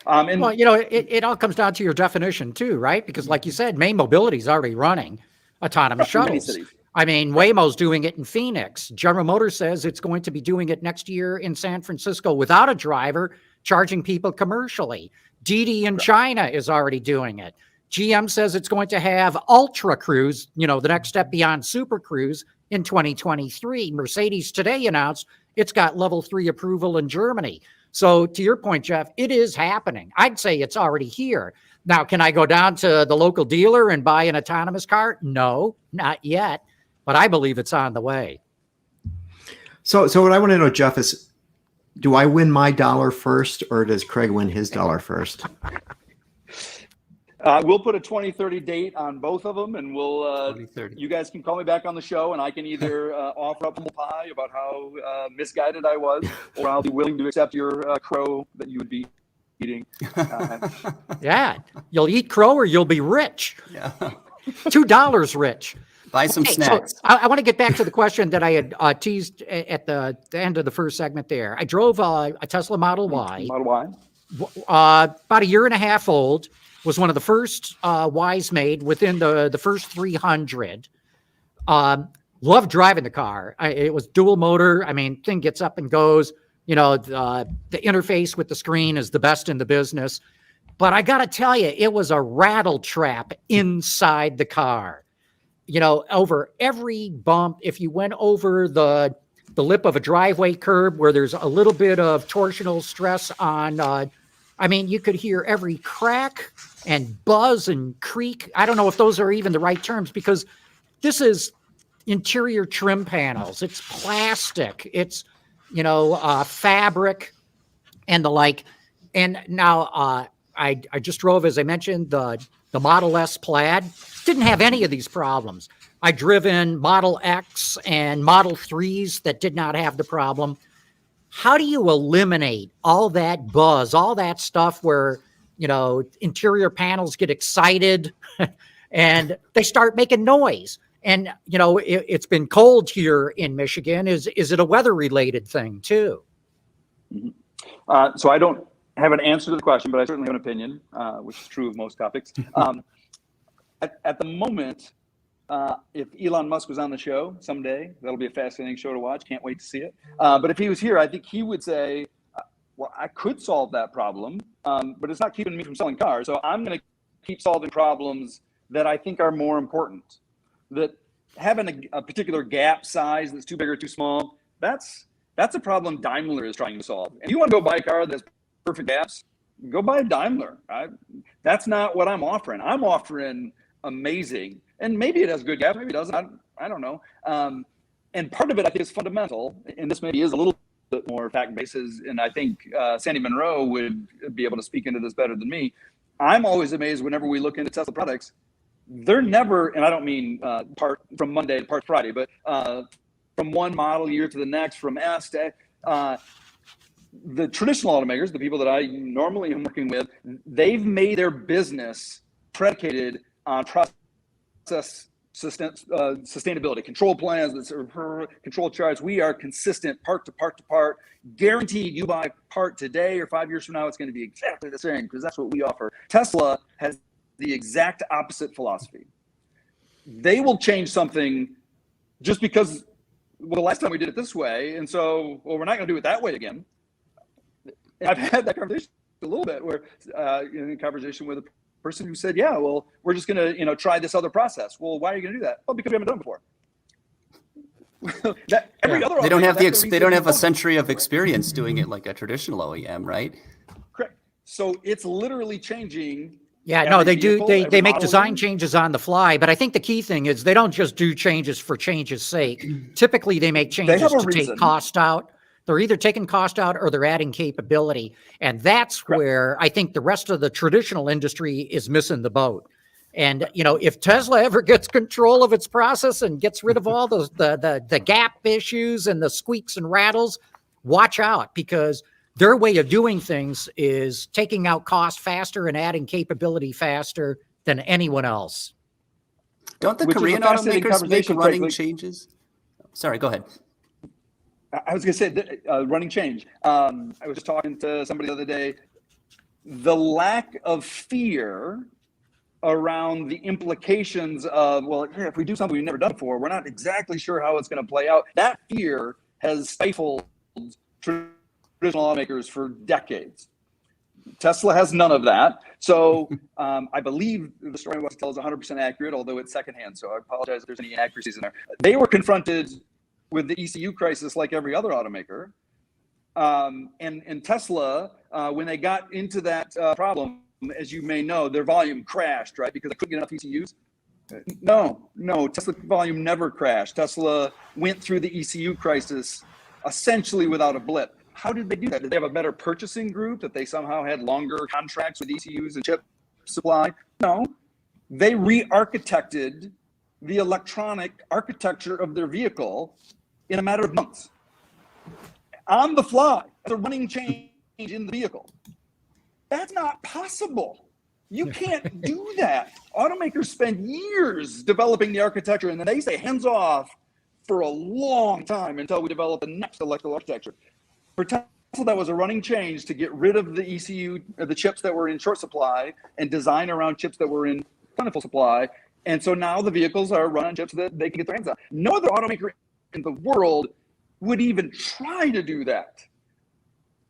Well, it all comes down to your definition too, right? Because like you said, Maine Mobility is already running autonomous shuttles. I mean, Waymo's doing it in Phoenix. General Motors says it's going to be doing it next year in San Francisco without a driver, charging people commercially. Didi in China is already doing it. GM says it's going to have Ultra Cruise, the next step beyond Super Cruise, in 2023. Mercedes today announced it's got level 3 approval in Germany. So to your point, Jeff, it is happening. I'd say it's already here. Now, can I go down to the local dealer and buy an autonomous car? No, not yet, but I believe it's on the way. So what I want to know, Jeff, is do I win my dollar first, or does Craig win his dollar first? We'll put a 2030 date on both of them, and you guys can call me back on the show, and I can either offer up humble pie about how misguided I was, or I'll be willing to accept your crow that you would be eating. Yeah, you'll eat crow or you'll be rich. Yeah. $2 rich. Buy some snacks. So I want to get back to the question that I had teased at the end of the first segment there. I drove a Tesla Model Y. Model Y. About a year and a half old. Was one of the first Ys made within the first 300. Loved driving the car. It was dual motor. I mean, thing gets up and goes. The interface with the screen is the best in the business. But I got to tell you, it was a rattle trap inside the car. Over every bump, if you went over the lip of a driveway curb where there's a little bit of torsional stress on, you could hear every crack and buzz and creak. I don't know if those are even the right terms, because this is interior trim panels. It's plastic. It's, fabric and the like. And now I just drove, as I mentioned, the Model S Plaid. Didn't have any of these problems. I driven Model X and Model 3s that did not have the problem. How do you eliminate all that buzz, all that stuff where, interior panels get excited and they start making noise? And, it's been cold here in Michigan. Is it a weather-related thing too? Mm-hmm. So I don't have an answer to the question, but I certainly have an opinion, which is true of most topics. At the moment, if Elon Musk was on the show someday, that'll be a fascinating show to watch. Can't wait to see it. But if he was here, I think he would say, well, I could solve that problem, but it's not keeping me from selling cars. So I'm going to keep solving problems that I think are more important. That having a particular gap size that's too big or too small, that's a problem Daimler is trying to solve. And you want to go buy a car that's perfect gaps, go buy a Daimler. That's not what I'm offering. I'm offering amazing. And maybe it has good gaps, maybe it doesn't. I don't know. And part of it, I think, is fundamental. And this maybe is a little bit more fact-based, and I think Sandy Monroe would be able to speak into this better than me. I'm always amazed whenever we look into Tesla products. They're never, and I don't mean part from Monday to part Friday, but from one model year to the next, from S to the traditional automakers, the people that I normally am working with, they've made their business predicated on process sustainability, control plans, control charts. We are consistent part to part to part, guaranteed. You buy part today or 5 years from now, it's going to be exactly the same, because that's what we offer. Tesla has the exact opposite philosophy. They will change something just because, well, the last time we did it this way, and so, well, we're not going to do it that way again. And I've had that conversation a little bit, where in a conversation with a person who said, yeah, well, we're just going to, try this other process. Well, why are you going to do that? Well, because we haven't done it before. They don't have a century of experience doing it like a traditional OEM, right? Correct. So it's literally changing Yeah, no, Every they do. vehicle, They every make model design line? changes on the fly, but I think the key thing is they don't just do changes for change's sake. Typically, they make They have changes a to take reason. cost out. They're either taking cost out or they're adding capability, and that's Correct. where I think the rest of the traditional industry is missing the boat. And if Tesla ever gets control of its process and gets rid of all those the gap issues and the squeaks and rattles, watch out, because their way of doing things is taking out cost faster and adding capability faster than anyone else. Don't the Which is a Korean fascinating automakers make conversation, running Craig. changes? Sorry, go ahead. I was going to say running change. I was just talking to somebody the other day. The lack of fear around the implications of, well, yeah, if we do something we've never done before, we're not exactly sure how it's going to play out. That fear has stifled traditional automakers for decades. Tesla has none of that. So I believe the story I want to tell is 100% accurate, although it's secondhand. So I apologize if there's any inaccuracies in there. They were confronted with the ECU crisis like every other automaker. And Tesla, when they got into that problem, as you may know, their volume crashed, right? Because they couldn't get enough ECUs. No, Tesla volume never crashed. Tesla went through the ECU crisis essentially without a blip. How did they do that? Did they have a better purchasing group, that they somehow had longer contracts with ECUs and chip supply? No, they re-architected the electronic architecture of their vehicle in a matter of months. On the fly, as a running change in the vehicle. That's not possible. You can't do that. Automakers spend years developing the architecture, and then they say hands off for a long time until we develop the next electrical architecture. For Tesla, that was a running change to get rid of the ECU, the chips that were in short supply, and design around chips that were in plentiful supply. And so now the vehicles are run on chips that they can get their hands on. No other automaker in the world would even try to do that,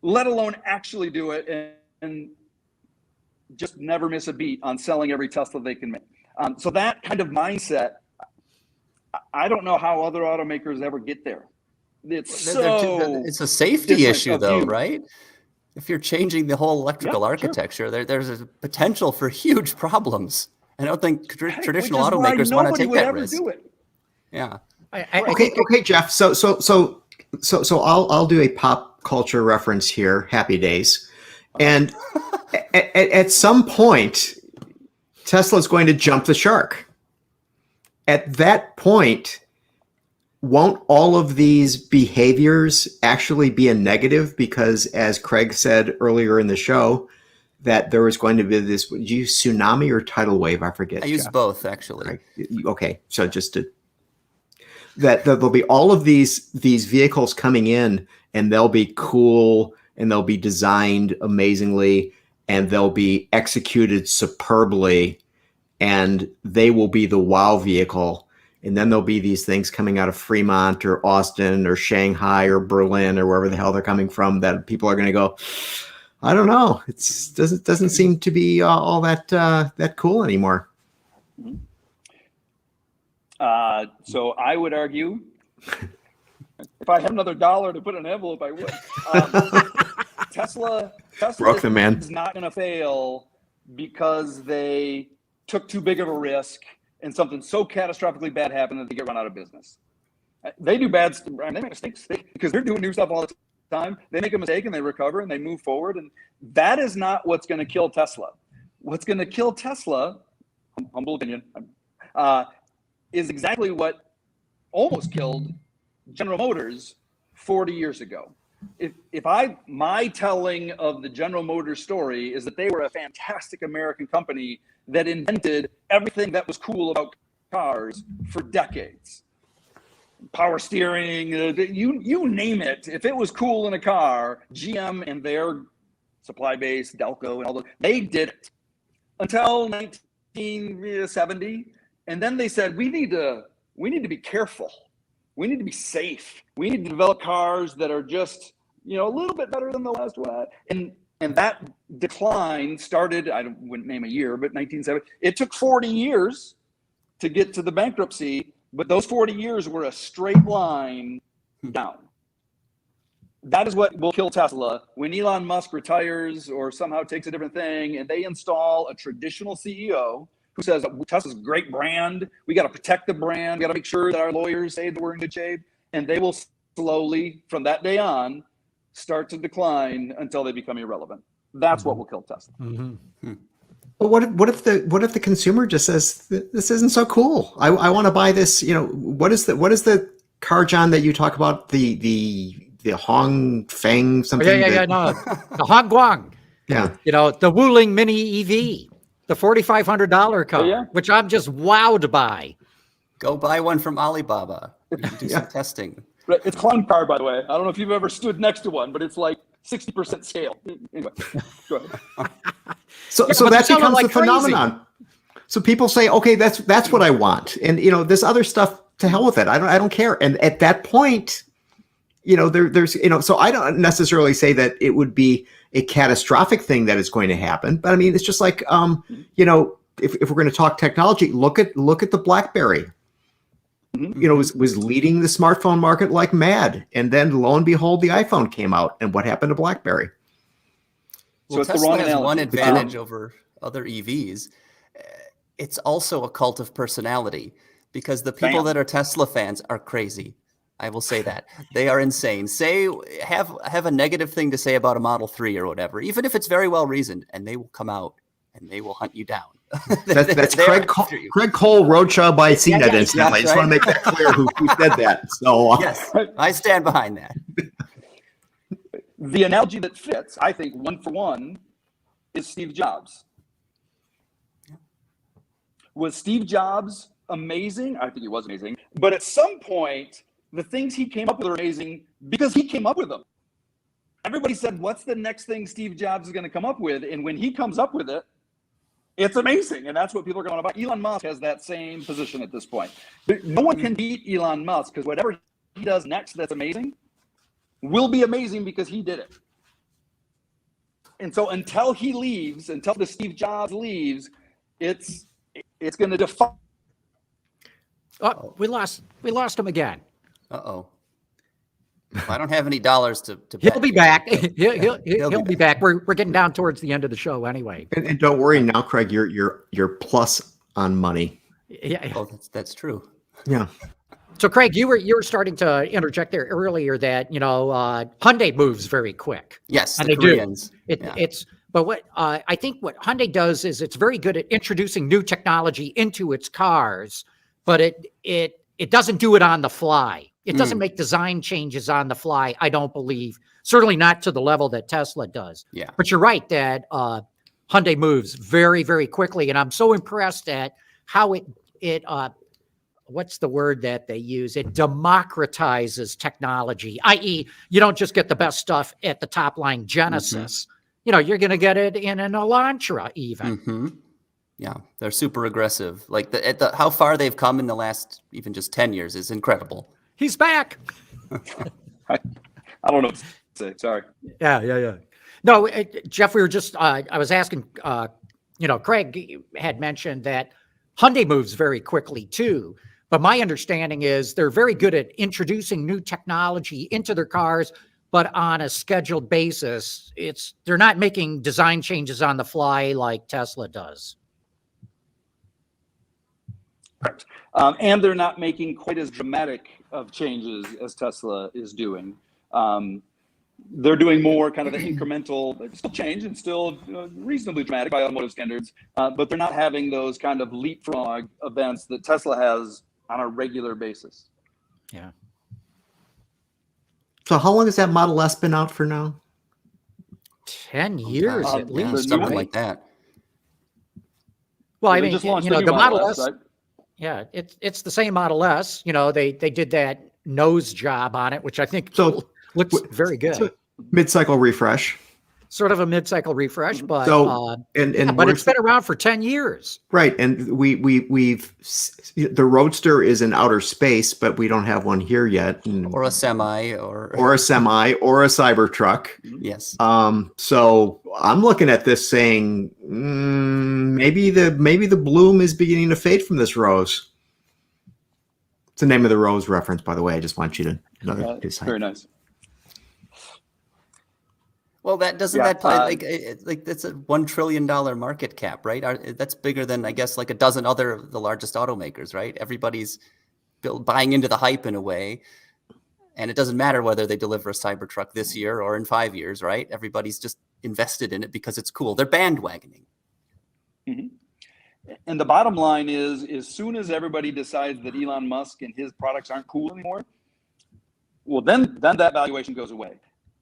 let alone actually do it and just never miss a beat on selling every Tesla they can make. So that kind of mindset, I don't know how other automakers ever get there. It's a safety issue, though, view. right? If you're changing the whole electrical architecture, there's a potential for huge problems. I don't think traditional automakers want to take that risk. Do it. Yeah. Okay, Jeff. So I'll do a pop culture reference here. Happy Days, and at some point, Tesla's going to jump the shark. At that point, won't all of these behaviors actually be a negative? Because as Craig said earlier in the show, that there was going to be this, did you use tsunami or tidal wave? I forget. I use both, actually. Right. Okay, so just to that there'll be all of these vehicles coming in, and they'll be cool, and they'll be designed amazingly, and they'll be executed superbly, and they will be the wow vehicle. And then there'll be these things coming out of Fremont or Austin or Shanghai or Berlin or wherever the hell they're coming from that people are going to go, I don't know. It doesn't seem to be all that cool anymore. So I would argue, if I had another dollar to put in an envelope, I would. Tesla Broke the man. is not going to fail because they took too big of a risk and something so catastrophically bad happened that they get run out of business. They do bad stuff. They make mistakes because they're doing new stuff all the time. They make a mistake and they recover and they move forward. And that is not what's going to kill Tesla. What's going to kill Tesla, humble opinion, is exactly what almost killed General Motors 40 years ago. My telling of the General Motors story is that they were a fantastic American company that invented everything that was cool about cars for decades. Power steering, you name it. If it was cool in a car, GM and their supply base, Delco and all those, they did it until 1970. And then they said, we need to be careful. We need to be safe. We need to develop cars that are just, a little bit better than the last one. And that decline started, I wouldn't name a year, but 1970. It took 40 years to get to the bankruptcy, but those 40 years were a straight line down. That is what will kill Tesla. When Elon Musk retires or somehow takes a different thing and they install a traditional CEO who says, Tesla's a great brand, we got to protect the brand, we got to make sure that our lawyers say that we're in good shape, and they will slowly, from that day on, start to decline until they become irrelevant. That's what will kill Tesla. Well, what if the consumer just says, this isn't so cool? I want to buy this. What is the car, John, that you talk about? The Hong Feng something? No, the Hong Guang. Yeah. The Wuling Mini EV, the $4,500 car, which I'm just wowed by. Go buy one from Alibaba. Do some testing. It's clown car, by the way. I don't know if you've ever stood next to one, but it's like 60% scale. Anyway, go ahead. So that becomes the phenomenon. So people say, okay, that's what I want. And, this other stuff, to hell with it. I don't care. And at that point, there's, so I don't necessarily say that it would be a catastrophic thing that is going to happen. But I mean, it's just like, if we're going to talk technology, look at the BlackBerry. Was leading the smartphone market like mad. And then lo and behold, the iPhone came out. And what happened to BlackBerry? Well, so Tesla has one advantage over other EVs. It's also a cult of personality, because the people that are Tesla fans are crazy. I will say that. They are insane. Have a negative thing to say about a Model 3 or whatever, even if it's very well reasoned, and they will come out and they will hunt you down. That's Craig Cole, Roadshow by CNET incidentally. I just want to make that clear who said that. So yes, I stand behind that. The analogy that fits, I think, one for one, is Steve Jobs. Was Steve Jobs amazing? I think he was amazing. But at some point, the things he came up with are amazing because he came up with them. Everybody said, what's the next thing Steve Jobs is going to come up with? And when he comes up with it, it's amazing. And that's what people are going to buy. Elon Musk has that same position at this point. No one can beat Elon Musk, because whatever he does next that's amazing will be amazing because he did it. And so until he leaves, until the Steve Jobs leaves, it's going to defy. Oh, we lost him again. Uh-oh. I don't have any dollars to He'll be back. He'll be back. We're getting down towards the end of the show anyway. And don't worry now, Craig, you're plus on money. Yeah. Oh, that's true. Yeah. So Craig, you were starting to interject there earlier that, Hyundai moves very quick. Yes, and the they Koreans. Do. But what I think what Hyundai does is it's very good at introducing new technology into its cars, but it doesn't do it on the fly. It doesn't make design changes on the fly, I don't believe. Certainly not to the level that Tesla does. Yeah. But you're right that Hyundai moves very, very quickly. And I'm so impressed at how it what's the word that they use? It democratizes technology, i.e., you don't just get the best stuff at the top line Genesis. You're going to get it in an Elantra even. Yeah, they're super aggressive. Like how far they've come in the last even just 10 years is incredible. He's back. I don't know what to say. Sorry. Yeah. No, Jeff, we were just, I was asking, Craig had mentioned that Hyundai moves very quickly too. But my understanding is they're very good at introducing new technology into their cars, but on a scheduled basis. They're not making design changes on the fly like Tesla does. Correct. And they're not making quite as dramatic of changes as Tesla is doing. They're doing more kind of the incremental, still change and still reasonably dramatic by automotive standards, but they're not having those kind of leapfrog events that Tesla has on a regular basis. Yeah. So how long has that Model S been out for now? 10 years at least. Something like that. Well, I mean, the Model S, right? Yeah, it's the same Model S. They did that nose job on it, which I think looks very good. Mid-cycle refresh. Sort of a mid-cycle refresh, but but it's been around for 10 years. Right, and we've the Roadster is in outer space, but we don't have one here yet. Or a semi, or a Cybertruck. Yes. So I'm looking at this saying maybe the bloom is beginning to fade from this rose. It's the name of the rose reference, by the way. I just want you to know. Very nice. Well, that doesn't Yeah, that play like that's a $1 trillion market cap, right? That's bigger than, I guess, like a dozen other the largest automakers, right? Everybody's buying into the hype in a way, and it doesn't matter whether they deliver a Cybertruck this year or in 5 years, right? Everybody's just invested in it because it's cool. They're bandwagoning. Mhm. And the bottom line is, as soon as everybody decides that Elon Musk and his products aren't cool anymore, well, then that valuation goes away.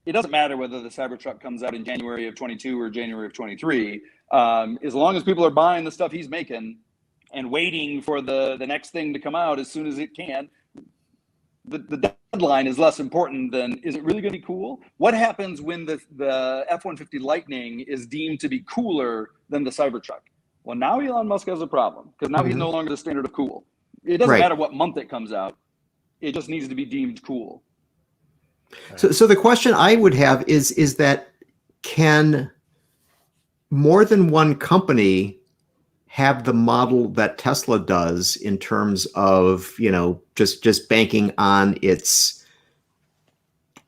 It doesn't matter whether the Cybertruck comes out in January of 22 or January of 23. As long as people are buying the stuff he's making and waiting for the next thing to come out as soon as it can, the deadline is less important than, is it really going to be cool? What happens when the F-150 Lightning is deemed to be cooler than the Cybertruck? Well, now Elon Musk has a problem, because now he's no longer the standard of cool. It doesn't matter what month it comes out. It just needs to be deemed cool. So the question I would have is that, can more than one company have the model that Tesla does in terms of, just banking on its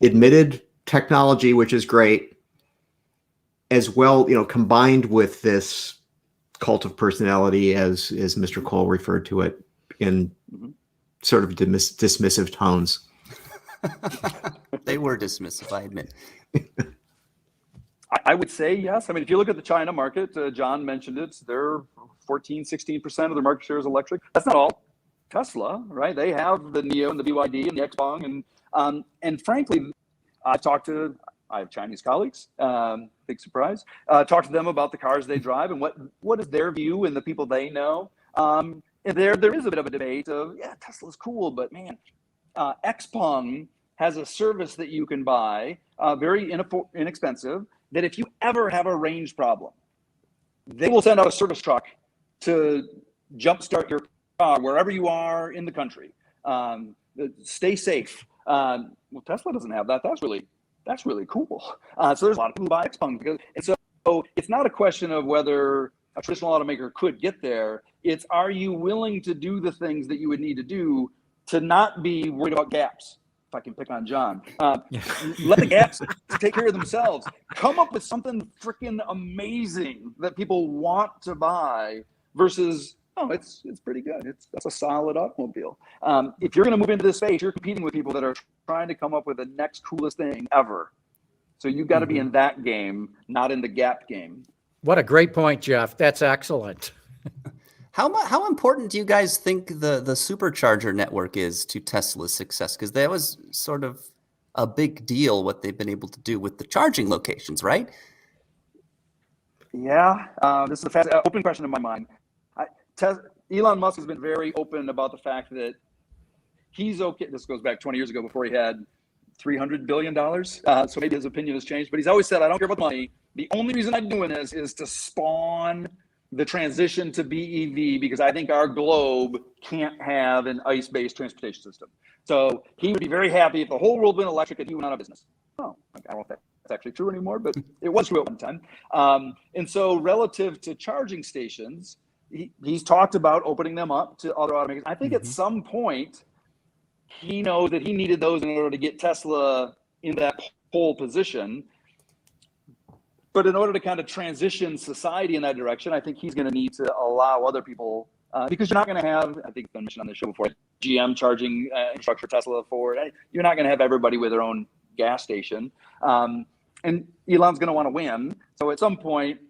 admitted technology, which is great, as well, combined with this cult of personality, as Mr. Cole referred to it, in sort of dismissive tones. They were dismissive, I admit. I would say yes. I mean, if you look at the China market, John mentioned it, they're 14-16% of their market share is electric. That's not all Tesla, right? They have the NIO and the BYD and the Xpeng. And frankly, I have Chinese colleagues, big surprise, talk to them about the cars they drive and what is their view and the people they know. And there is a bit of a debate of, yeah, Tesla's cool, but man, Xpeng has a service that you can buy, very inexpensive, that if you ever have a range problem, they will send out a service truck to jumpstart your car wherever you are in the country. Stay safe. Well, Tesla doesn't have that. That's really cool. So there's a lot of people who buy Xpeng and so it's not a question of whether a traditional automaker could get there. It's, are you willing to do the things that you would need to do to not be worried about gaps? If I can pick on John, let the gaps take care of themselves. Come up with something freaking amazing that people want to buy versus, oh, it's pretty good. That's a solid automobile. If you're going to move into this space, you're competing with people that are trying to come up with the next coolest thing ever. So you've got to be in that game, not in the gap game. What a great point, Jeff. That's excellent. How important do you guys think the supercharger network is to Tesla's success? Because that was sort of a big deal, what they've been able to do with the charging locations, right? Yeah, this is a open question in my mind. Elon Musk has been very open about the fact that he's okay. This goes back 20 years ago, before he had $300 billion. So maybe his opinion has changed, but he's always said, I don't care about the money. The only reason I'm doing this is to spawn the transition to BEV, because I think our globe can't have an ICE-based transportation system. So he would be very happy if the whole world went electric and he went out of business. Oh, I don't know if that's actually true anymore, but it was true at one time. And so relative to charging stations, he's talked about opening them up to other automakers. I think at some point, he knows that he needed those in order to get Tesla in that pole position. But in order to kind of transition society in that direction, I think he's going to need to allow other people, because you're not going to have, I think it's been mentioned on the show before, GM charging infrastructure, Tesla, Ford. You're not going to have everybody with their own gas station. And Elon's going to want to win. So at some point,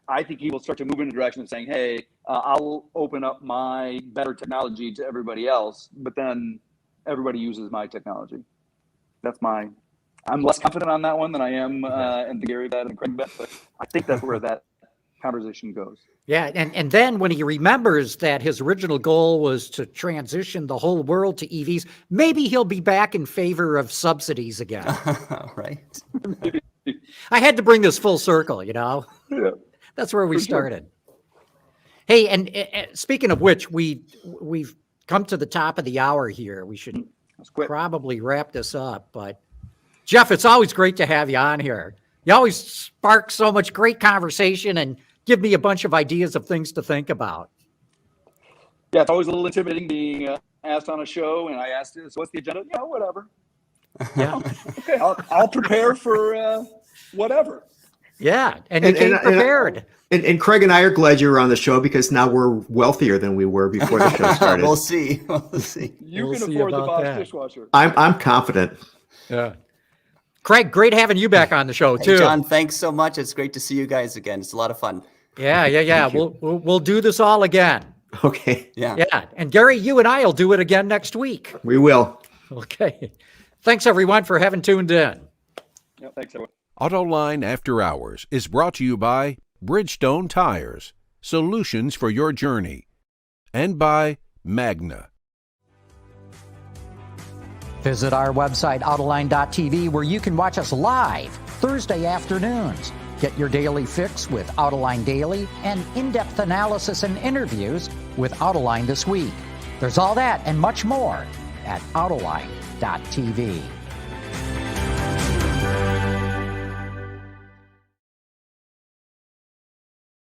I think he will start to move in the direction of saying, hey, I'll open up my better technology to everybody else, but then everybody uses my technology. I'm less confident on that one than I am in the Gary bet and the Craig bet, but I think that's where that conversation goes. Yeah, and then when he remembers that his original goal was to transition the whole world to EVs, maybe he'll be back in favor of subsidies again. Right. I had to bring this full circle, Yeah. That's where we started. Sure. Hey, and speaking of which, we've come to the top of the hour here. We should probably wrap this up, but Jeff, it's always great to have you on here. You always spark so much great conversation and give me a bunch of ideas of things to think about. Yeah, it's always a little intimidating being asked on a show, and I asked, so what's the agenda? Yeah, whatever. Yeah. Okay, I'll prepare for whatever. Yeah, and you came prepared. And Craig and I are glad you were on the show because now we're wealthier than we were before the show started. We'll see. We'll see. You We'll can see afford the about Bosch that. dishwasher. I'm confident. Yeah. Craig, great having you back on the show Hey, too. John, thanks so much. It's great to see you guys again. It's a lot of fun. Yeah. We'll do this all again. Okay, Yeah. Yeah, and Gary, you and I will do it again next week. we will. Okay. Thanks everyone for having tuned in. Yeah, thanks, everyone. Autoline After Hours is brought to you by Bridgestone Tires, solutions for your journey, and by Magna. Visit our website, Autoline.tv, where you can watch us live Thursday afternoons. Get your daily fix with Autoline Daily and in-depth analysis and interviews with Autoline This Week. There's all that and much more at Autoline.tv.